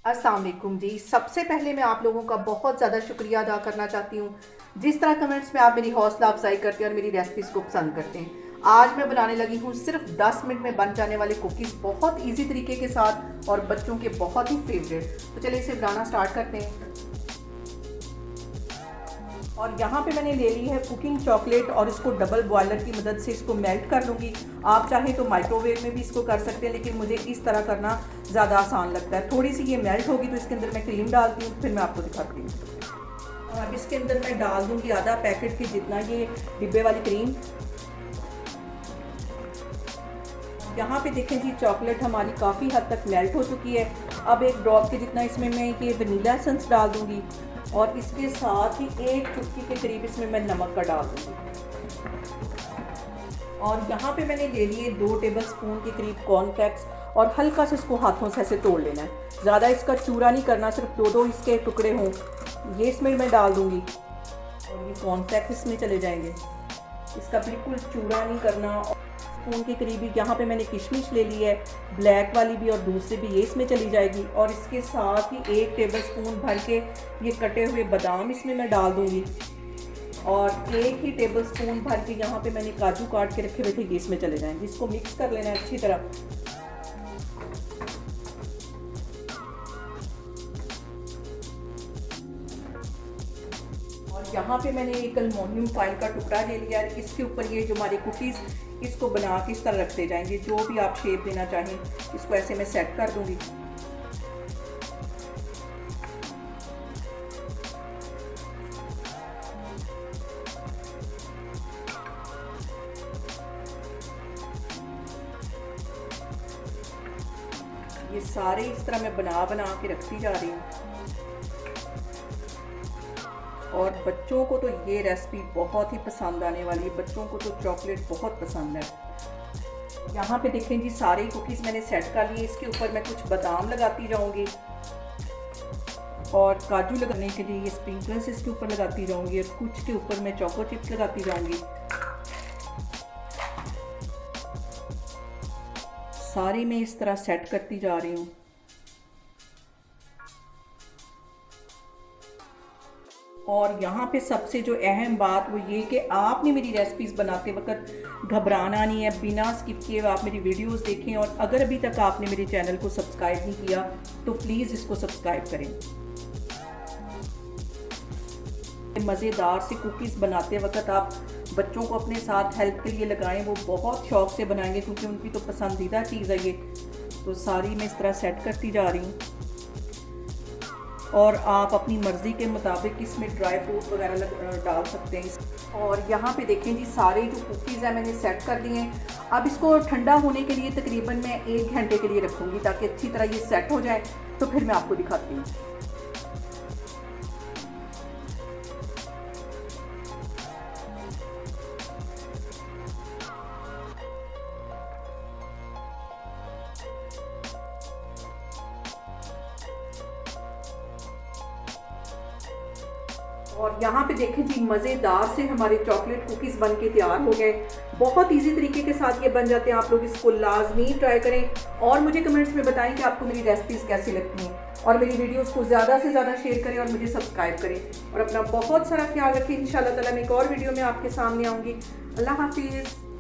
अस्सलाम वालेकुम जी। सबसे पहले मैं आप लोगों का बहुत ज़्यादा शुक्रिया अदा करना चाहती हूँ, जिस तरह कमेंट्स में आप मेरी हौसला अफजाई करते हैं और मेरी रेसिपीज़ को पसंद करते हैं। आज मैं बनाने लगी हूँ सिर्फ 10 मिनट में बन जाने वाले कुकीज़, बहुत इजी तरीके के साथ और बच्चों के बहुत ही फेवरेट। तो चलिए इसे बनाना स्टार्ट करते हैं। और यहाँ पे मैंने ले ली है कुकिंग चॉकलेट और इसको डबल बॉयलर की मदद से इसको मेल्ट कर लूँगी। आप चाहे तो माइक्रोवेव में भी इसको कर सकते हैं, लेकिन मुझे इस तरह करना ज़्यादा आसान लगता है। थोड़ी सी ये मेल्ट होगी तो इसके अंदर मैं क्रीम डालती हूँ, फिर मैं आपको दिखाती हूँ। और अब इसके अंदर मैं डाल दूँगी आधा पैकेट की जितना ये डिब्बे वाली क्रीम। यहाँ पे देखें जी, चॉकलेट हमारी काफ़ी हद तक मेल्ट हो चुकी है। अब एक ड्रॉप के जितना इसमें मैं ये वनीला एसेंस डाल दूँगी और इसके साथ ही एक चुटकी के करीब इसमें मैं नमक का डाल दूँगी। और यहाँ पे मैंने ले लिए 2 टेबलस्पून के करीब कॉर्नफ्लेक्स और हल्का से इसको हाथों से ऐसे तोड़ लेना है। ज़्यादा इसका चूरा नहीं करना, सिर्फ 2-2 इसके टुकड़े हों, ये इसमें मैं डाल दूँगी। और ये कॉर्नफ्लेक्स इसमें चले जाएंगे, इसका बिल्कुल चूरा नहीं करना। स्पून के करीब यहाँ पे मैंने किशमिश ले ली है, ब्लैक वाली भी और दूसरी भी, ये इसमें चली जाएगी। और इसके साथ ही 1 टेबलस्पून भर के ये कटे हुए बादाम इसमें मैं डाल दूँगी। और 1 ही टेबलस्पून भर के यहाँ पे मैंने काजू काट के रखे हुए थे, ये इसमें चले जाएंगे। इसको मिक्स कर लेना है अच्छी तरह। और यहाँ पे मैंने एक एल्युमिनियम फॉइल का टुकड़ा ले लिया है, इसके ऊपर ये जो हमारे कुकीज़ इसको बना के इस तरह रखते जाएंगे। जो भी आप शेप देना चाहें इसको ऐसे मैं सेट कर दूंगी। ये सारे इस तरह मैं बना के रखती जा रही हूँ। और बच्चों को तो ये रेसिपी बहुत ही पसंद आने वाली है, बच्चों को तो चॉकलेट बहुत पसंद है। यहाँ पे देखें जी, सारे कुकीज़ मैंने सेट कर लिए। इसके ऊपर मैं कुछ बादाम लगाती जाऊँगी और काजू लगाने के लिए ये स्प्रिंकल्स इसके ऊपर लगाती जाऊँगी और कुछ के ऊपर मैं चोको चिप्स लगाती जाऊँगी। सारी मैं इस तरह सेट करती जा रही हूँ। और यहाँ पे सबसे जो अहम बात वो ये कि आपने मेरी रेसिपीज़ बनाते वक्त घबराना नहीं है, बिना स्किप किए आप मेरी वीडियोस देखें। और अगर अभी तक आपने मेरे चैनल को सब्सक्राइब नहीं किया तो प्लीज़ इसको सब्सक्राइब करें। मज़ेदार से कुकीज़ बनाते वक्त आप बच्चों को अपने साथ हेल्प के लिए लगाएं, वो बहुत शौक से बनाएंगे क्योंकि उनकी तो पसंदीदा चीज़ है ये। तो सारी मैं इस तरह सेट करती जा रही हूँ। और आप अपनी मर्ज़ी के मुताबिक इसमें ड्राई फ्रूट वगैरह डाल सकते हैं। और यहाँ पे देखें जी, सारे जो कुकीज़ हैं मैंने सेट कर दिए हैं। अब इसको ठंडा होने के लिए तकरीबन मैं 1 घंटे के लिए रखूँगी ताकि अच्छी तरह ये सेट हो जाए, तो फिर मैं आपको दिखाती हूँ। और यहाँ पे देखें जी, मज़ेदार से हमारे चॉकलेट कुकीज़ बन के तैयार हो गए। बहुत इजी तरीके के साथ ये बन जाते हैं। आप लोग इसको लाजमी ट्राई करें और मुझे कमेंट्स में बताएं कि आपको मेरी रेसिपीज़ कैसी लगती हैं। और मेरी वीडियोस को ज़्यादा से ज़्यादा शेयर करें और मुझे सब्सक्राइब करें। और अपना बहुत सारा ख्याल रखें। इंशाल्लाह ताला मैं एक और वीडियो में आपके सामने आऊँगी। अल्लाह हाफिज़।